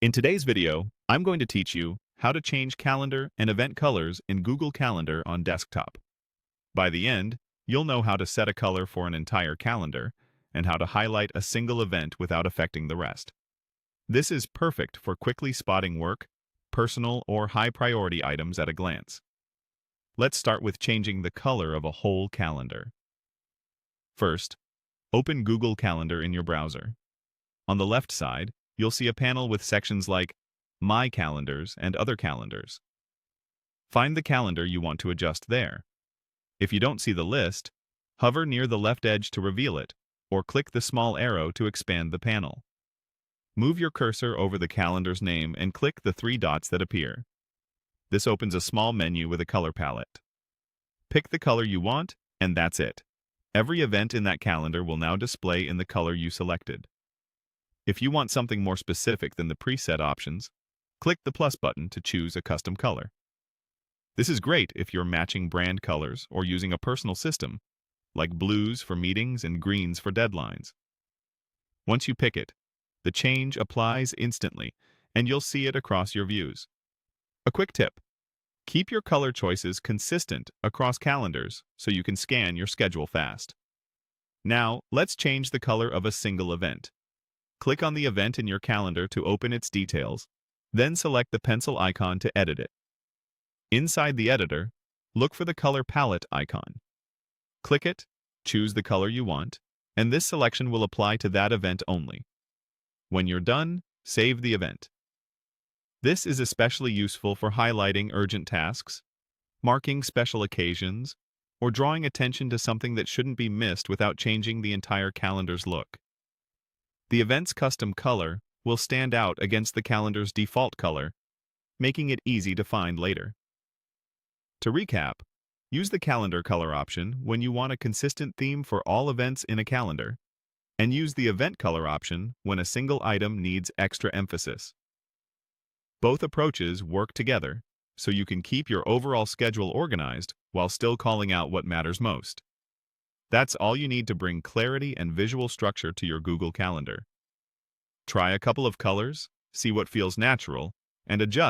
In today's video, I'm going to teach you how to change calendar and event colors in Google Calendar on desktop. By the end, you'll know how to set a color for an entire calendar and how to highlight a single event without affecting the rest. This is perfect for quickly spotting work, personal, or high-priority items at a glance. Let's start with changing the color of a whole calendar. First, open Google Calendar in your browser. On the left side, you'll see a panel with sections like My Calendars and Other Calendars. Find the calendar you want to adjust there. If you don't see the list, hover near the left edge to reveal it, or click the small arrow to expand the panel. Move your cursor over the calendar's name and click the three dots that appear. This opens a small menu with a color palette. Pick the color you want, and that's it. Every event in that calendar will now display in the color you selected. If you want something more specific than the preset options, click the plus button to choose a custom color. This is great if you're matching brand colors or using a personal system, like blues for meetings and greens for deadlines. Once you pick it, the change applies instantly, and you'll see it across your views. A quick tip: keep your color choices consistent across calendars so you can scan your schedule fast. Now, let's change the color of a single event. Click on the event in your calendar to open its details, then select the pencil icon to edit it. Inside the editor, look for the color palette icon. Click it, choose the color you want, and this selection will apply to that event only. When you're done, save the event. This is especially useful for highlighting urgent tasks, marking special occasions, or drawing attention to something that shouldn't be missed without changing the entire calendar's look. The event's custom color will stand out against the calendar's default color, making it easy to find later. To recap, use the calendar color option when you want a consistent theme for all events in a calendar, and use the event color option when a single item needs extra emphasis. Both approaches work together, so you can keep your overall schedule organized while still calling out what matters most. That's all you need to bring clarity and visual structure to your Google Calendar. Try a couple of colors, see what feels natural, and adjust